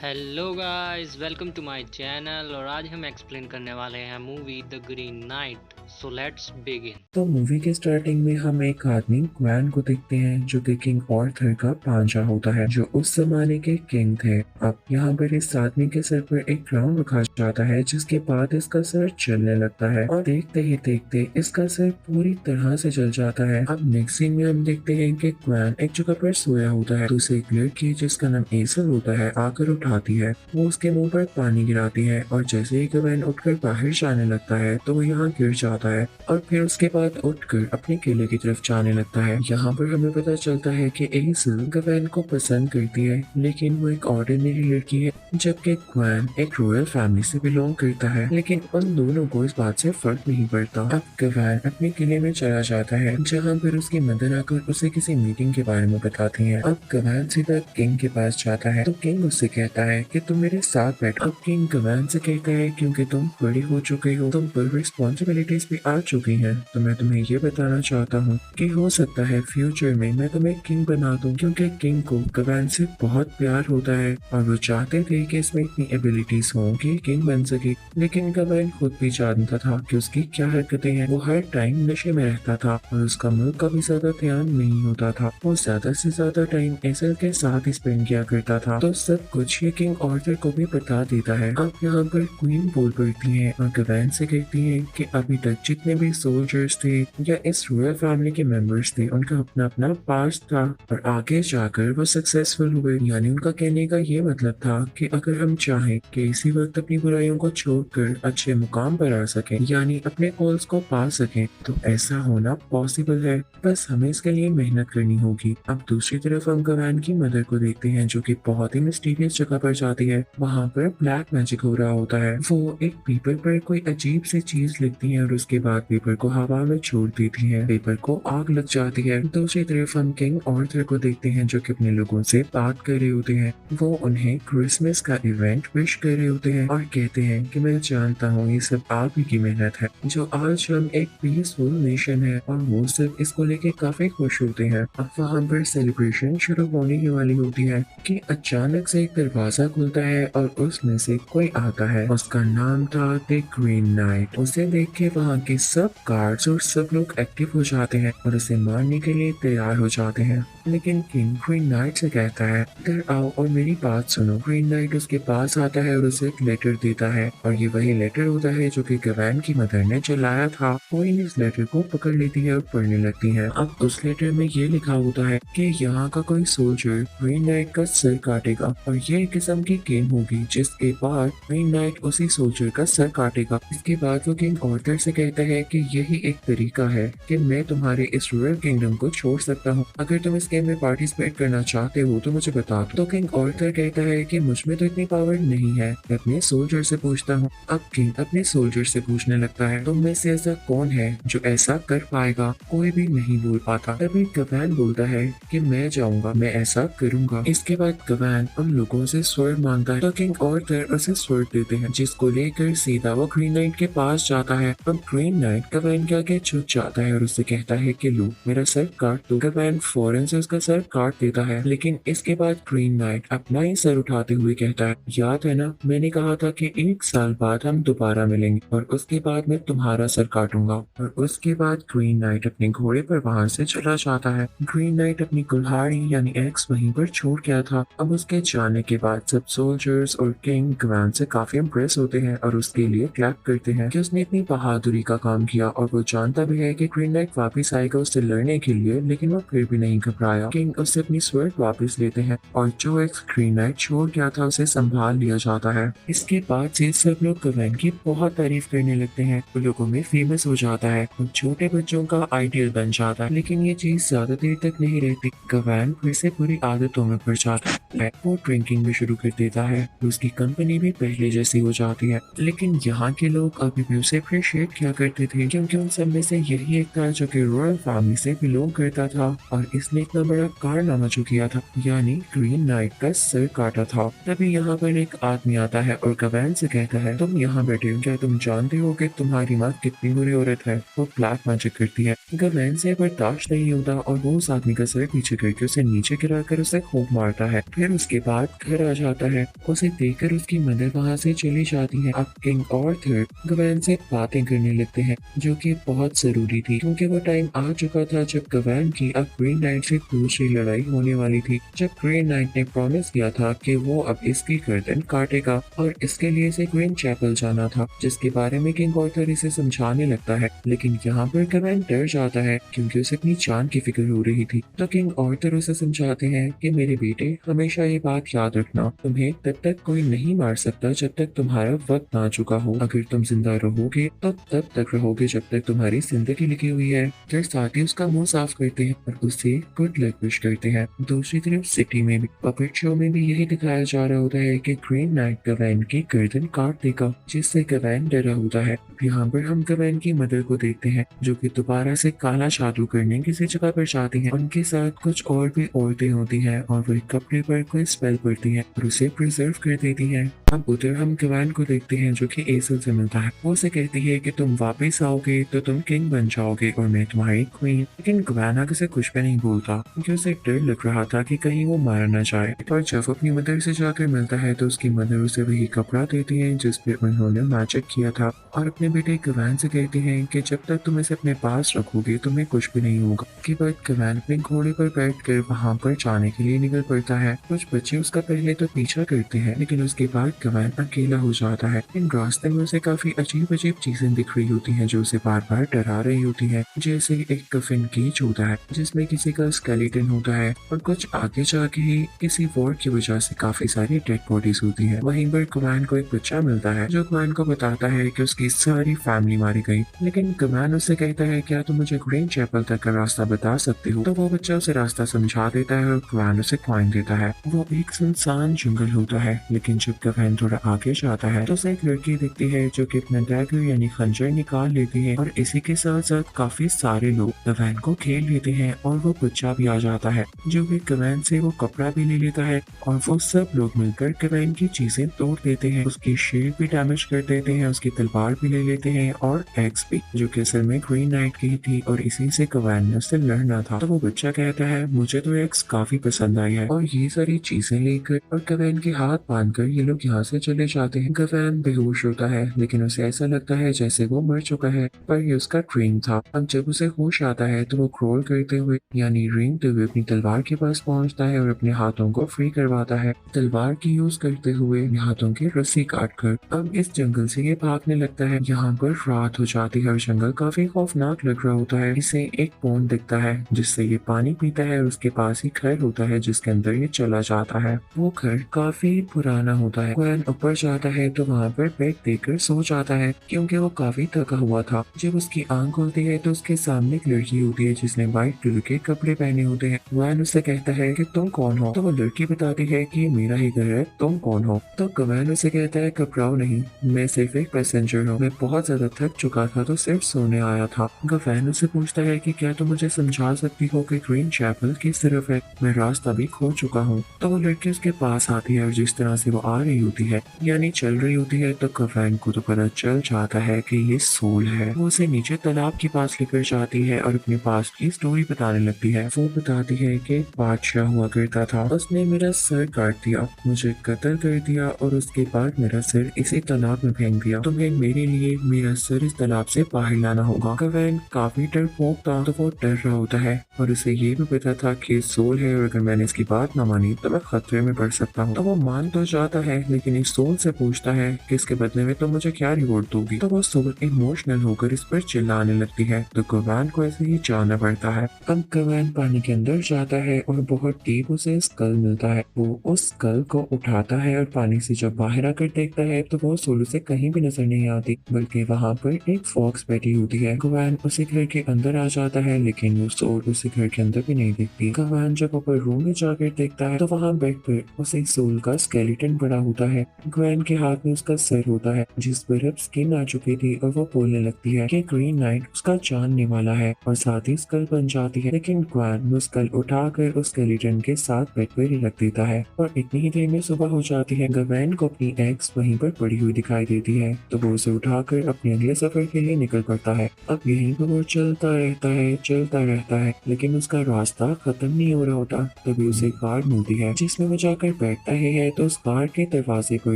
Hello guys, welcome to my channel. और आज हम एक्सप्लेन करने वाले हैं movie the Green Knight. So let's begin. तो मूवी के स्टार्टिंग में हम एक आदमी ग्वैन को देखते हैं जो कि किंग आर्थर का भांजा होता है, जो उस जमाने के किंग थे। अब यहाँ पर इस आदमी के सर पर एक क्राउन रखा जाता है, जिसके बाद इसका सर चलने लगता है और देखते ही देखते इसका सर पूरी तरह से जल जाता है। अब नेक्स्ट सीन में हम देखते हैं कि ग्वैन एक जगह पर सोया होता है, तो उसे एक लड़की जिसका नाम एसल होता है आकर उठाती है। वो उसके मुंह पर पानी गिराती है और जैसे ही ग्वैन उठकर बाहर जाने लगता है तो वो यहाँ गिर जाता है और फिर उसके बाद उठकर अपने किले की तरफ जाने लगता है। यहाँ पर हमें पता चलता है कि एसल ग्वैन को पसंद करती है, लेकिन वो एक ऑर्डिनरी लड़की है, जबकि ग्वैन एक रॉयल फैमिली से बिलोंग करता है। लेकिन उन दोनों को इस बात से फर्क नहीं पड़ता। अब ग्वैन अपने किले में चला जाता है, जहाँ पर उसकी मदर आकर उसे किसी मीटिंग के बारे में बताती है। अब ग्वैन सीधा किंग के पास जाता है, तो किंग उससे कहता है कि तुम मेरे साथ बैठो। अब किंग ग्वैन से कहता है क्योंकि तुम बड़ी हो चुके हो, तुम पर रिस्पॉन्सिबिलिटीज भी आ चुकी हैं, तो मैं तुम्हें ये बताना चाहता हूँ कि हो सकता है फ्यूचर में मैं तुम्हें किंग बना दूं, क्योंकि किंग को ग्वैन से बहुत प्यार होता है और वो चाहते थे कि इसमें इतनी एबिलिटीज हो कि किंग बन सके। लेकिन ग्वैन खुद भी जानता था कि उसकी क्या हरकतें हैं। वो हर टाइम नशे में रहता था और उसका मुल्क का भी ज्यादा ध्यान नहीं होता था। वो ज्यादा से ज्यादा टाइम एसल के साथ ही स्पेंड किया करता था। तो सब कुछ ये किंग आर्थर को भी बता देता है। अब यहाँ पर क्वीन बोल पड़ती है और ग्वैन से कहती है कि अभी तक जितने भी सोल्जर्स थे या इस रॉयल फैमिली के मेंबर्स थे, उनका अपना अपना पास्ट था और आगे जाकर वो सक्सेसफुल हुए। यानी उनका कहने का ये मतलब था कि अगर हम चाहें कि इसी वक्त अपनी बुराइयों को छोड़कर अच्छे मुकाम पर आ सकें, यानी अपने गोल्स को पा सकें, तो ऐसा होना पॉसिबल है। बस हमें इसके लिए मेहनत करनी होगी। अब दूसरी तरफ हम ग्वैन की मदर को देखते हैं, जो कि बहुत ही मिस्टीरियस जगह पर जाती है। वहाँ पर ब्लैक मैजिक हो रहा होता है। वो एक पेपर पर कोई अजीब सी चीज लिखती है और उसके बाद पेपर को हवा में छोड़ देती है। पेपर को आग लग जाती है। दूसरी तरफ हम किंग आर्थर को देखते हैं, जो कि अपने लोगों से बात कर रहे होते हैं। वो उन्हें क्रिसमस का इवेंट विश कर रहे होते हैं और कहते हैं कि मैं जानता हूँ ये सब आप ही की मेहनत है, जो आज हम एक पीसफुल नेशन है, और वो सब इसको लेके काफी खुश होते हैं। अब वहाँ पर सेलिब्रेशन शुरू होने ही वाली होती है कि अचानक से एक दरवाजा खुलता है और उसमें से कोई आता है। उसका नाम था द ग्रीन नाइट। उसे देख के वहाँ के सब गार्ड्स और सब लोग एक्टिव हो जाते हैं और उसे मारने के लिए तैयार हो जाते हैं। लेकिन किंग ग्रीन नाइट से कहता है इधर आओ और मेरी बात सुनो। ग्रीन नाइट उसके पास आता है और उसे एक लेटर देता है, और ये वही लेटर होता है जो कि ग्वैन की मदर ने जलाया था। वो इन इस लेटर को पकड़ लेती है और पढ़ने लगती है। अब उस लेटर में ये लिखा होता है कि यहाँ का कोई सोल्जर ग्रीन नाइट का सर काटेगा, और ये एक किस्म की गेम होगी जिसके बाद ग्रीन नाइट उसी सोल्जर का सर काटेगा। इसके बाद वो किंग आर्थर से कहता है कि यही एक तरीका है कि मैं तुम्हारे इस रॉयल किंगडम को छोड़ सकता हूँ। अगर तुम इस गेम में पार्टिसिपेट करना चाहते हो तो मुझे बता दो। तो किंग आर्थर कहता है कि मुझ में तो इतनी पावर नहीं है, मैं अपने सोल्जर से पूछता हूँ। अब किंग अपने सोल्जर से पूछने लगता है तुम में से ऐसा कौन है जो ऐसा कर पाएगा। कोई भी नहीं बोल पाता। तभी ग्वैन बोलता है कि मैं जाऊंगा, मैं ऐसा करूंगा। इसके बाद ग्वैन उन लोगों से स्वर्ड मांगता है, तो किंग आर्थर उसे स्वर्ड देते हैं, जिसको लेकर सीधा वो ग्रीन नाइट के पास जाता है। अब ग्रीन नाइट ग्वैन के आगे झुक जाता है और उससे कहता है कि लो मेरा सर काट दो। ग्वैन फौरन से उसका सर काट देता है, लेकिन इसके बाद ग्रीन नाइट अपना ही सर उठाते हुए कहता है याद है ना, मैंने कहा था कि 1 साल बाद हम दोबारा मिलेंगे और उसके बाद मैं तुम्हारा सर काटूंगा। और उसके बाद ग्रीन नाइट अपने घोड़े पर वहां से चला जाता है। ग्रीन नाइट अपनी कुल्हाड़ी यानी एक्स वहीं पर छोड़ गया था। अब उसके जाने के बाद सब सोल्जर्स और किंग ग्वैन से काफी इम्प्रेस होते हैं और उसके लिए क्लैप करते हैं कि उसने इतनी बहादुरी का काम किया, और वो जानता भी है कि ग्रीन नाइट वापिस आएगा उससे लड़ने के लिए, लेकिन वो फिर भी नहीं घबराया। किंग उससे अपनी स्वर्ड वापस लेते हैं और जो एक ग्रीन नाइट छोड़ गया था उसे संभाल लिया जाता है। इसके बाद से सब लोग ग्वैन की बहुत तारीफ करने लगते हैं। वो लोगों में फेमस हो जाता है और छोटे बच्चों का आइडियल बन जाता है। लेकिन ये चीज ज्यादा देर तक नहीं रहती। ग्वैन फिर से बुरी आदतों में पड़ जाता है। वो ड्रिंकिंग भी शुरू कर देता है। उसकी कंपनी भी पहले जैसी हो जाती है। लेकिन यहाँ के लोग अभी भी उसे अप्रिशिएट किया करते थे, क्योंकि उन सब में से यही एक था जो कि रॉयल फैमिली से बिलोंग करता था और इसने इतना इतना बड़ा कारनामा जो किया था, यानी ग्रीन नाइट का सर काटा था। तभी यहाँ पर एक आदमी आता है और गवैन से कहता है, तुम यहाँ बैठे हो, क्या तुम जानते हो कि तुम्हारी माँ कितनी बुरी औरत है? वो ब्लैक मैजिक करती है। गवैन से बर्दाश्त नहीं होता और वो उस आदमी का सर पीछे करके उसे नीचे गिरा कर उसे खूब मारता है। फिर उसके बाद घर आ जाता है। उसे देखकर उसकी मदर वहाँ से चली जाती है। अब किंग आर्थर गवैन से बातें करने लगते हैं, जो कि बहुत जरूरी थी, क्योंकि वो टाइम आ चुका था जब गवैन की अब ग्रीन नाइट से दूसरी लड़ाई होने वाली थी। जब ग्रीन नाइट ने प्रॉमिस किया था कि वो अब इसकी गर्दन काटेगा और इसके लिए इसे ग्रीन चैपल जाना था, जिसके बारे में किंग आर्थर इसे समझाने लगता है। लेकिन यहाँ पर गवैन डर जाता है क्योंकि उसे अपनी जान की फिक्र हो रही थी। तो किंग आर्थर उसे समझाते हैं कि मेरे बेटे, हमेशा ये बात याद रखना, तुम्हें तब तक कोई नहीं मार सकता जब तक तुम्हारा वक्त ना चुका हो। अगर तुम जिंदा रहोगे तो तब तक रहोगे जब तक तुम्हारी जिंदगी लिखी हुई है। फिर साथ ही उसका मुंह साफ करते हैं और उसे गुड लक विश करते हैं। दूसरी तरफ सिटी में भी पपेट शो में भी यही दिखाया जा रहा होता है कि ग्रीन नाइट गवैन की गर्दन काट देगा, जिससे गवैन डरा होता है। यहाँ पर हम गवैन की मदर को देखते हैं, जो कि दोबारा से काला जादू करने किसी जगह पर जाती हैं। उनके साथ कुछ और भी औरतें होती हैं और वह कपड़े पर कोई स्पेल पड़ती है और उसे प्रिजर्व कर देती है। अब उधर हम गवैन को देखते हैं, जो कि एसल से मिलता है। वो उसे कहती है कि तुम वापस आओगे तो तुम किंग बन जाओगे और मैं तुम्हारी क्वीन। लेकिन गवैन आगे से कुछ भी नहीं बोलता क्योंकि उसे डर लग रहा था कि कहीं वो मारा न जाए। पर जब अपनी मदर से जाकर मिलता है तो उसकी मदर उसे वही कपड़ा देती है जिस पे उन्होंने मैजिक किया था और अपने बेटे गवैन से कहते हैं कि जब तक तुम इसे अपने पास रखोगे तुम्हें कुछ भी नहीं होगा। के बाद गवैन अपने घोड़े पर बैठकर वहां पर जाने के लिए निकल पड़ता है। कुछ बच्चे उसका पहले तो पीछा करते हैं, लेकिन उसके बाद गवैन अकेला हो जाता है। इन रास्ते में उसे काफी अजीब अजीब चीजें दिख रही होती हैं जो उसे बार बार डरा रही होती है। जैसे एक कफिन केज होता है जिसमें किसी का स्केलेटन होता है और कुछ आगे जाके ही किसी वॉर की वजह से काफी सारी डेड बॉडीज होती है। वहीं पर गवैन को एक बच्चा मिलता है जो गवैन को बताता है कि उसकी सारी फैमिली मारी गई। लेकिन गवैन उससे कहता है, क्या तुम मुझे ग्रीन चैपल तक का रास्ता बता सकते हो? तो वो बच्चा उसे रास्ता समझा देता है और गवैन उसे कॉइन देता है। वो एक सुनसान जंगल होता है, लेकिन जब गवैन थोड़ा आगे जाता है तो उसे एक लड़की दिखती है जो कि अपना डैगर यानी खंजर निकाल लेती है और इसी के साथ साथ काफी सारे लोग गवैन को खेल लेते हैं और वो बच्चा भी आ जाता है जो कि गवैन से वो कपड़ा भी ले लेता है और वो सब लोग मिलकर गवैन की चीजें तोड़ देते हैं। उसकी शील्ड भी डैमेज कर देते हैं, उसकी तलवार भी ले लेते हैं और एक्स भी, जो कि असल में ग्रीन नाइट की थी और इसी से गवैन ने उससे लड़ना था। तो वो बच्चा कहता है, मुझे तो एक्स काफी पसंद आई है, और ये सारी चीजें लेकर और गवैन के हाथ बांधकर ये लोग यहाँ से चले जाते हैं। गवैन बेहोश होता है, लेकिन उसे ऐसा लगता है जैसे वो मर चुका है, पर ये उसका ड्रीम था। अब जब उसे होश आता है तो वो क्रोल करते हुए यानी रेंगते हुए अपनी तलवार के पास पहुंचता है और अपने हाथों को फ्री करवाता है, तलवार की यूज करते हुए हाथों की रस्सी काटकर। अब इस जंगल से ये भागने लगता है। यहाँ पर रात हो जाती है और जंगल काफी खौफनाक लग रहा होता है। इसे एक पोंड दिखता है जिससे ये पानी पीता है और उसके पास ही घर होता है जिसके अंदर ये चला जाता है। वो घर काफी पुराना होता है। गवैन ऊपर जाता है तो वहाँ पर बेड देकर सो जाता है क्योंकि वो काफी थका हुआ था। जब उसकी आंख खुलती है तो उसके सामने एक लड़की होती है जिसने व्हाइट कलर के कपड़े पहने होते हैं। गवैन उससे कहता है कि तुम कौन हो? तो वो लड़की बताती है कि ये मेरा ही घर है, तुम कौन हो? तो गवैन उसे कहता है, घबराओ नहीं, मैं सिर्फ एक पैसेंजर हूँ, मैं बहुत ज्यादा थक चुका था तो सिर्फ सोने आया था। गवैन उससे पूछता है कि क्या तुम मुझे समझा सकती हो कि ग्रीन चैपल किस तरफ है? मैं रास्ता भी खो चुका हूँ। तो वो लड़की उसके पास आती है और जिस तरह से वो आ रही होती है यानी चल रही होती है, तो गवैन को तो पता चल जाता है कि ये सोल है। वो उसे नीचे तालाब के पास लेकर जाती है और अपने पास की स्टोरी बताने लगती है। वो बताती है कि बादशाह हुआ करता था, उसने मेरा सर काट दिया, मुझे कत्ल कर दिया और उसके बाद मेरा सिर इसी तालाब में फेंक दिया। तुम्हें मेरे लिए मेरा सिर इस तालाब से बाहर लाना होगा। गवैन काफी डरपोक था, तो वो डर रहा होता है और उसे ये भी पता था कि सोल है और अगर मैंने इसकी बात ना मानी तो मैं खतरे में पड़ सकता हूँ। तो वो मान तो जाता है, लेकिन इस सोल से पूछता है कि इसके बदले में तो मुझे क्या रिवॉर्ड दोगी? तो वो सोल इमोशनल होकर इस पर चिल्लाने लगती है, तो गवैन को ऐसे ही जाना पड़ता है। अब गवैन पानी के अंदर जाता है और बहुत डीप उसे स्कल मिलता है। वो उस स्कल को उठाता है और पानी से जब बाहर आकर देखता है तो वो सोल से कहीं भी नजर नहीं आती, बल्कि वहाँ पर एक फॉक्स बैठी होती है। गवैन उसे घर के अंदर आ जाता है, लेकिन वो सोल उसे घर के अंदर भी नहीं दिखती। गवैन जब ऊपर रूम में जाकर देखता है तो वहाँ बेड पर उसे सोल का स्केलेटन पड़ा होता है। गवैन के हाथ में उसका सर होता है जिस पर अब स्किन आ चुकी थी और वो बोलने लगती है कि ग्रीन नाइट उसका जानने वाला है और साथ ही स्कल बन जाती है। लेकिन गवैन वो स्कल उठाकर उस स्केलेटन के साथ बेड पर ही रख देता है और इतनी ही देर में सुबह हो जाती है। गवेन को अपनी एक्स वहीं पर पड़ी हुई दिखाई देती है तो वो उसे उठाकर अपने अगले सफर के लिए निकल पड़ता है। अब यहीं पर वो चलता रहता है लेकिन उसका रास्ता खत्म नहीं हो रहा होता। तभी उसे कार मिलती है जिसमें वो जाकर बैठता है तो उस कार के दरवाजे पर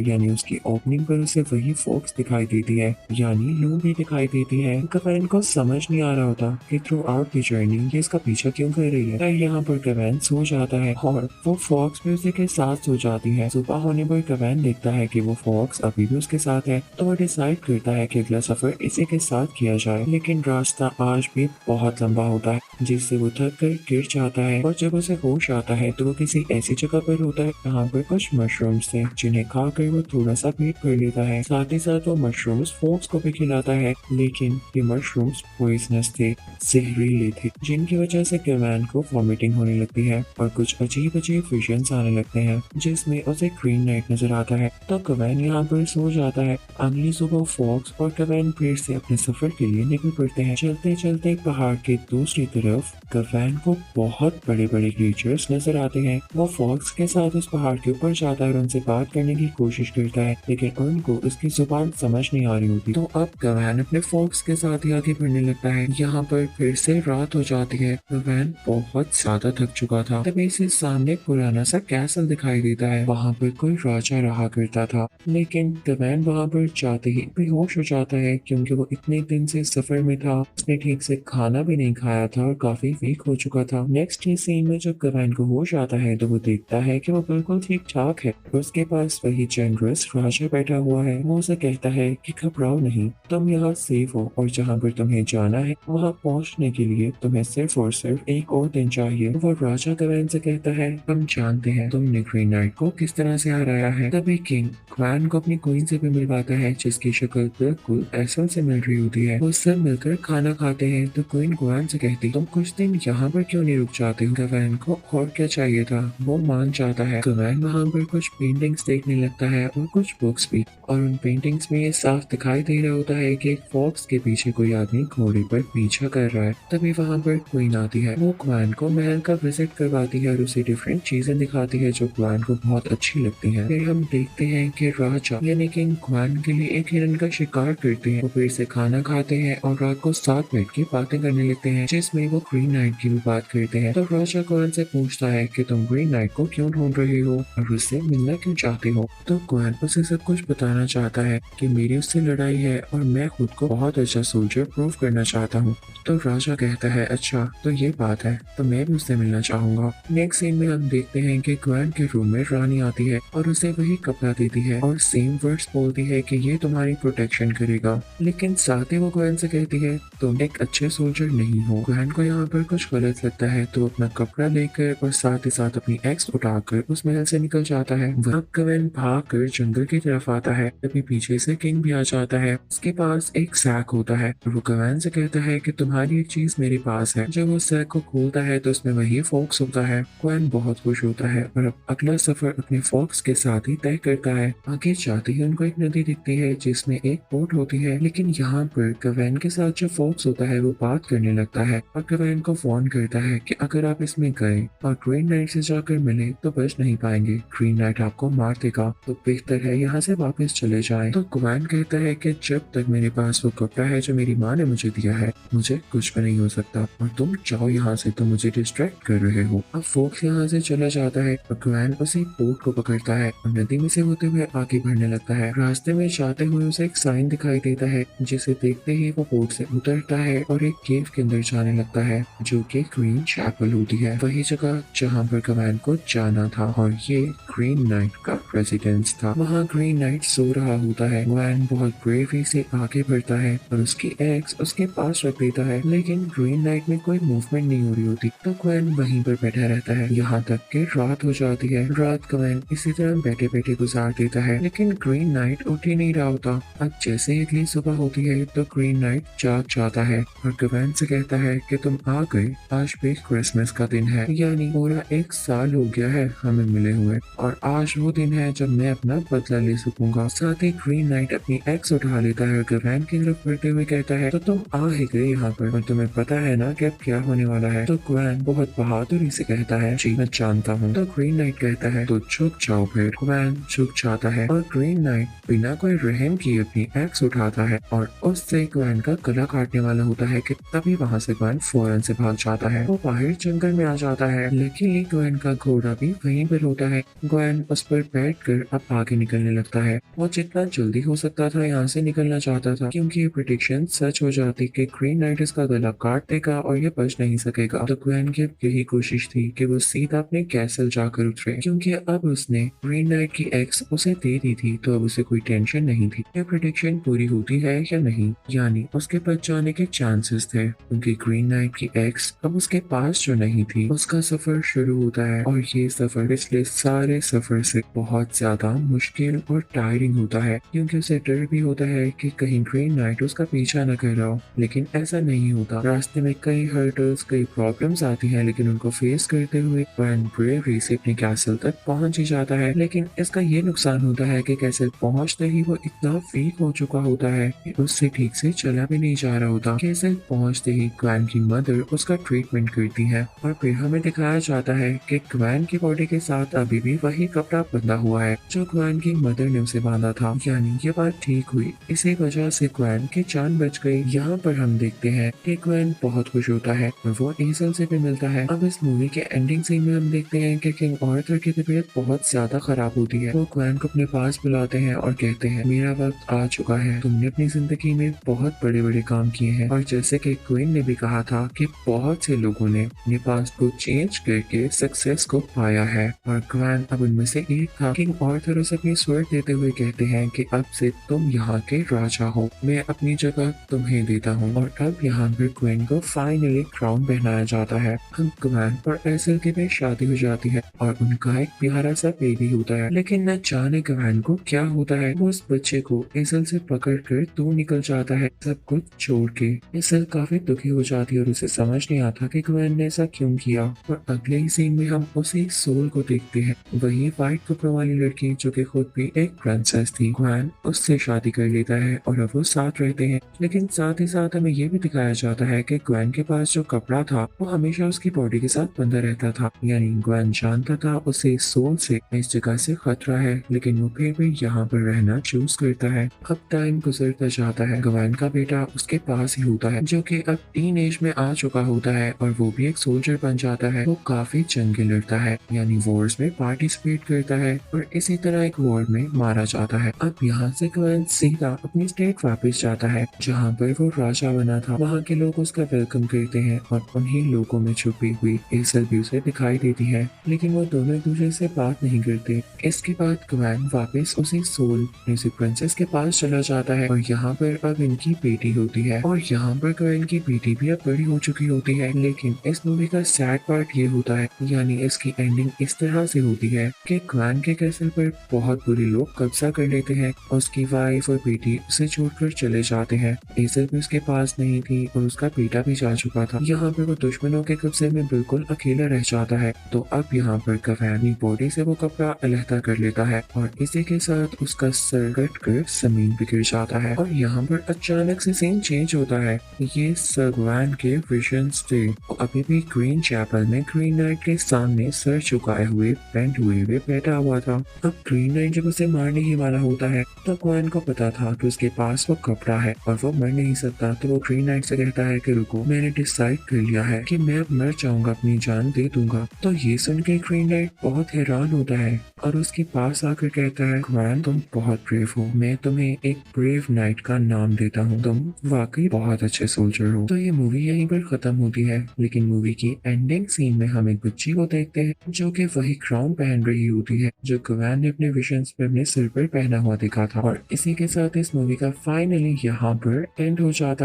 यानी उसकी ओपनिंग पर उसे वही फॉक्स दिखाई देती है यानी लू भी दिखाई देती है। गवेन को समझ नहीं आ रहा होता कि थ्रू आउट द जर्नी ये इसका पीछा क्यों कर रही है। यहाँ पर गवेन सो जाता है और वो फॉक्स भी उसी के साथ सो जाती है। सुबह होने पर गवेन देखता है कि वो फॉक्स अभी भी उसके साथ है तो वो डिसाइड करता है कि अगला सफर इसी के साथ किया जाए। लेकिन रास्ता आज भी बहुत लंबा होता है जिससे वो थक कर गिर जाता है और जब उसे होश आता है तो वो किसी ऐसी जगह पर होता है जहाँ पर कुछ मशरूम्स थे जिन्हें खाकर वो थोड़ा सा पेट भर लेता है। साथ ही साथ वो मशरूम्स फॉक्स को भी खिलाता है लेकिन ये मशरूम्स पॉइजनस थे, जहरीले थे जिनकी वजह से गवेन को वॉमिटिंग होने लगती है और कुछ अजीब विजन्स आने लगते हैं जिसमें उसे ग्रीन नाइट नजर आता है। तो गवेन यहाँ पर सो जाता है। अगली सुबह फॉक्स और गवेन फिर से अपने सफर के लिए निकल पड़ते हैं। चलते चलते पहाड़ के दूसरी तरफ गवेन को बहुत बड़े बड़े क्रीचर्स नजर आते हैं। वो फॉक्स के साथ उस पहाड़ के ऊपर जाता है और उनसे बात करने की कोशिश करता है लेकिन उनको उसकी जुबान समझ नहीं आ रही होती। तो अब गवेन अपने फॉक्स के साथ ही आगे बढ़ने लगता है। यहाँ पर फिर से रात हो जाती है। गवेन बहुत ज्यादा थक चुका था। तभी इसे सामने एक पुराना सा कैसल दिखाई देता है। वहाँ पर कोई राजा रहा करता था लेकिन गवेन वहाँ पर जाते ही बेहोश हो जाता है क्योंकि वो इतने दिन से सफर में था। उसने ठीक से खाना भी नहीं खाया था और काफी वीक हो चुका था। नेक्स्ट ही सीन में जब गवेन को होश आता है तो वो देखता है कि वो बिल्कुल ठीक ठाक है। उसके पास वही जनरस राजा बैठा हुआ है। वो उसे कहता है कि घबराओ नहीं, तुम यहाँ सेफ हो और जहाँ पर तुम्हें जाना है वहाँ पहुँचने के लिए तुम्हें सिर्फ और सिर्फ एक और दिन चाहिए। वो राजा गवेन से कहता है हम जानते हैं तुमने ग्रीन नाइट को किस तरह से हराया है। तभी किंग गवेन को अपनी क्वीन से भी मिलवाता है जिसकी शक्ल बिल्कुल एसल से मिल रही होती है। वो सब मिलकर खाना खाते हैं तो क्वीन गवेन से कहती तुम कुछ दिन यहाँ पर क्यों नहीं रुक जाते हो। गवेन को और क्या चाहिए था वो मान जाता है। गवेन वहाँ पर कुछ पेंटिंग्स देखने लगता है और कुछ बुक्स भी और उन पेंटिंग्स में ये साफ दिखाई दे रहा होता है कि एक फॉक्स के पीछे कोई आदमी घोड़े पर पीछा कर रहा है। तभी वहाँ पर क्वीन आती है। वो गवेन को महल का विजिट करवाती है और उसे डिफरेंट चीजें दिखाती है जो गवेन को बहुत अच्छी लगती हैं। फिर हम देखते हैं कि राजा यानी किंग गवेन के लिए एक हिरन का शिकार करते हैं। वो फिर से खाना खाते हैं और रात को साथ बैठ के बातें करने लगते हैं जिसमें वो ग्रीन नाइट की भी बात करते हैं। तो राजा गवेन से पूछता है कि तुम ग्रीन नाइट को क्यों ढूंढ रहे हो और उससे मिलना क्यों चाहते हो। तो गवेन उसे सब कुछ बताना चाहता है कि मेरी उससे लड़ाई है और मैं खुद को बहुत अच्छा सोल्जर प्रूव करना चाहता हूँ। तो राजा कहता है अच्छा तो ये बात है तो मैं भी उससे मिलना चाहूंगा। नेक्स्ट सीन में हम देखते हैं कि गवेन के रूम में रानी आती है और उसे वही कपड़ा देती है और सेम वर्ड्स बोलती है कि ये तुम्हारी प्रोटेक्शन करेगा। लेकिन साथ ही वो गवेन से कहती है तुम एक अच्छे सोल्जर नहीं हो। गवेन को यहाँ पर कुछ गलत लगता है तो अपना कपड़ा लेकर और साथ ही साथ अपनी एक्स उठाकर उस महल से निकल जाता है। वह गवेन भाग कर जंगल की तरफ आता है। तभी पीछे से किंग भी आ जाता है। उसके पास एक सैक होता है और वो गवेन से कहता है कि तुम्हारी एक चीज मेरे पास है। जब वो सैक को खोलता है तो उसमें वही फॉक्स होता है। गवेन बहुत खुश होता है और अब अगला सफर अपने फॉक्स के साथ ही तय करता है। आगे जाते ही उनको एक नदी दिखती है जिसमें एक बोट होती है लेकिन यहाँ पर गवेन के साथ जो फॉक्स होता है वो बात करने लगता है और गवेन को वार्न करता है कि अगर आप इसमें गए और ग्रीन नाइट से जाकर मिले तो बच नहीं पाएंगे। ग्रीन नाइट आपको मार देगा तो बेहतर है यहाँ से वापस चले जाएं। तो गवेन कहता है कि जब तक मेरे पास वो कपड़ा है जो मेरी माँ ने मुझे दिया है मुझे कुछ भी नहीं हो सकता और तुम जाओ यहाँ से, तुम मुझे डिस्ट्रैक्ट कर रहे हो। अब फॉक्स यहाँ से चला जाता है और गवेन उसी बोट को पकड़ता है और नदी में से होते हुए आगे बढ़ने लगता है। रास्ते में जाते हुए उसे एक साइन दिखाई देता है जिसे देखते ही वो बोट से उतरता है और एक केव के अंदर जाने लगता है जो कि ग्रीन चैपल होती है, वही जगह जहाँ पर गवेन को जाना था और ये ग्रीन नाइट का रेजिडेंस था। वहाँ ग्रीन नाइट सो रहा होता है। गवेन बहुत ब्रेवरी से आगे बढ़ता है और उसकी एक्स उसके पास रख देता है लेकिन ग्रीन नाइट में कोई मूवमेंट नहीं हो रही होती तो गवेन वहीं पर बैठा रहता है यहाँ तक कि रात हो जाती है। रात गवेन इसी तरह बैठे बैठे गुजार देता है लेकिन ग्रीन नाइट उठ ही नहीं रहा होता। अब जैसे ही अगली सुबह होती है तो ग्रीन नाइट जाग जाता है और गवेन से कहता है कि तुम आ गए, आज भी क्रिसमस का दिन है यानी पूरा एक साल हो गया है हमें मिले हुए और आज वो दिन है जब मैं अपना बदला ले सकूंगा। साथ ही ग्रीन नाइट अपनी एक्स उठा लेता है और गवेन की तरफ बढ़ते हुए कहता है तो तुम आ ही गए यहाँ पर और तुम्हें पता है ना कि अब क्या होने वाला है। तो तो ग्वैन बहुत बहादुरी से कहता है, जी मैं जानता हूँ। तो ग्रीन नाइट कहता है, तो झुक जाओ फिर। ग्वैन झुक जाता है और ग्रीन नाइट बिना कोई रहम किए अपनी एक्स उठाता है और उससे ग्वैन का गला काटने वाला होता है कि तभी वहाँ से ग्वैन फौरन से भाग जाता है। वो बाहर जंगल में आ जाता है, लेकिन ग्वैन का घोड़ा भी वहीं पर होता है। ग्वैन उस पर बैठकर अब आगे निकलने लगता है। वो जितना जल्दी हो सकता था यहाँ से निकलना चाहता था, क्योंकि ये प्रेडिक्शन सच हो जाती कि ग्रीन नाइट इसका गला काट देगा और ये बच नहीं सकेगा। तो ग्वैन की अब यही कोशिश थी कि वो सीधा अपने कैसल जाकर उतरे, क्योंकि अब उसने ग्रीन नाइट की एक्स उसे दे दी थी, तो अब उसे कोई टेंशन नहीं थी ये प्रेडिक्शन पूरी होती है या नहीं, यानी उसके बच जाने के चांसेस थे, क्योंकि ग्रीन नाइट की एक्स अब उसके पास जो नहीं थी। उसका सफर शुरू होता है और ये सफर पिछले सारे सफर से बहुत ज्यादा मुश्किल और टायरिंग होता है, क्योंकि उसे डर भी होता है कि कहीं ग्रीन नाइट उसका पीछा न कर रहा हो, लेकिन ऐसा नहीं होता। रास्ते में कई हर्डल्स, कई प्रॉब्लम्स आती हैं, लेकिन उनको फेस करते हुए ग्वैन ब्रेवरी से अपने कैसल तक पहुंच ही जाता है। लेकिन इसका ये नुकसान होता है कि कैसल पहुंचते ही वो इतना वीक हो चुका होता है कि उससे ठीक से चला भी नहीं जा रहा होता। कैसल पहुंचते ही ग्वैन की मदर उसका ट्रीटमेंट करती है और फिर हमें दिखाया जाता है कि ग्वैन की बॉडी के साथ अभी भी वही कपड़ा बंधा हुआ है जो ग्वैन की मदर ने उसे बांधा था, यानी ये बात ठीक हुई। इसी वजह से ग्वैन की जान बच गई। यहाँ पर हम देखते हैं कि ग्वैन बहुत खुश होता है और वो एसल से भी मिलता है। अब इस मूवी के एंडिंग सीन में हम देखते हैं कि किंग आर्थर की तबीयत बहुत ज्यादा खराब होती है। वो ग्वैन को अपने पास बुलाते हैं और कहते हैं, मेरा वक्त आ चुका है, तुमने अपनी जिंदगी में बहुत बड़े बड़े काम किए हैं और जैसे कि क्वीन ने भी कहा था कि बहुत से लोगों ने अपने पास्ट को चेंज करके सक्सेस को पाया है और ग्वैन अब उनमें से एक था। किंग आर्थर उसे अपनी स्वर्ड देते हुए कहते हैं कि अब से तुम यहाँ के राजा हो, मैं अपनी जगह तुम्हें देता हूँ। और अब यहाँ पर ग्वेन को फाइनली क्राउन पहनाया जाता है। अब ग्वेन और एसल की भी शादी हो जाती है और उनका एक प्यारा सा बेबी होता है। लेकिन न जाने ग्वेन को क्या होता है, वो उस बच्चे को एसल से पकड़ कर दूर निकल जाता है सब कुछ छोड़ के। एसल काफी दुखी हो जाती है और उसे समझ नहीं आता कि ग्वेन ने ऐसा क्यों किया। और अगले ही सीन में हम उसी सोल को देखते हैं, वही व्हाइट कपड़ों वाली लड़की जो कि खुद भी एक प्रिंसेस थी। ग्वेन उससे शादी कर लेता है और अब वो साथ रहते हैं। लेकिन साथ ही साथ हमें ये भी दिखाया जाता है कि ग्वेन के पास जो कपड़ा था वो हमेशा उसकी बॉडी के साथ बंधा रहता था, यानी ग्वेन जानता था उसे सोल से इस जगह से खतरा है, लेकिन वो फिर भी यहाँ पर रहना चूज करता है। अब टाइम गुजरता जाता है, ग्वेन का बेटा उसके पास ही होता है जो कि अब टीन एज में आ चुका होता है और वो भी एक सोल्जर बन जाता है। वो काफी जंगे लड़ता है, यानी वॉर्स में पार्टिसिपेट करता है और इसी तरह एक वॉर में मारा जाता है। अब यहाँ से ग्वेन सीधा अपनी स्टेट वापस जाता है जहाँ पर वो राजा बना था। वहाँ के लोग उसका वेलकम करते हैं और उन्हीं लोगों में छुपी हुई एसल भी उसे दिखाई देती है, लेकिन वो दोनों एक दूसरे से बात नहीं करते। इसके बाद ग्वेन वापस उसी सोल म्यूजिक प्रिंसेस के पास चला जाता है और यहाँ पर अब इनकी बेटी होती है और यहाँ पर ग्वेन की बेटी भी अब बड़ी हो चुकी होती है। लेकिन इस मूवी का सैड पार्ट ये होता है, यानी इसकी एंडिंग इस तरह से होती है कि ग्वेन के कैसल पर बहुत बुरे लोग कब्जा कर लेते हैं। उसकी वाइफ और बेटी उसे छोड़कर चले जाते हैं। एसल भी उसके पास नहीं थी और उसका बेटा भी जा चुका था। यहाँ पर वो दुश्मनों के कब्जे में बिल्कुल अकेला रह जाता है। तो अब यहाँ पर ग्वेन बॉडी से वो कपड़ा अलहदा कर लेता है और इसी के साथ उसका सर कट कर जमीन पे गिर जाता है और यहाँ पर अचानक से सीन चेंज होता है। ये सर ग्वेन के विजन्स थे। वो अभी भी ग्रीन चैपल में ग्रीन नाइट के सामने सर झुकाए हुए बेंट हुए बैठा हुआ था। अब ग्रीन नाइट जब उसे मारने ही वाला होता है तो ग्वेन को पता था कि उसके पास वो कपड़ा है और वो मर नहीं सकता। तो वो ग्रीन नाइट से कहता है कि रुको, मैंने डिसाइड कर लिया है कि मैं अब मर जाऊंगा, अपनी जान दे दूंगा। तो ये सुन के ग्रीन नाइट बहुत हैरान होता है और उसके पास आकर कहता है, ग्वेन तुम बहुत ब्रेव हो, मैं तुम्हें एक ब्रेव नाइट का नाम देता हूँ, तुम वाकई बहुत अच्छे सोल्जर हो। तो ये मूवी यहीं पर खत्म होती है, लेकिन मूवी की एंडिंग सीन में हम एक बच्ची को देखते हैं जो कि वही क्राउन पहन रही होती है जो ग्वेन ने अपने विजन्स में अपने सिर पर पहना हुआ देखा था। और इसी के साथ इस मूवी का फाइनली यहाँ पर एंड हो जाता है।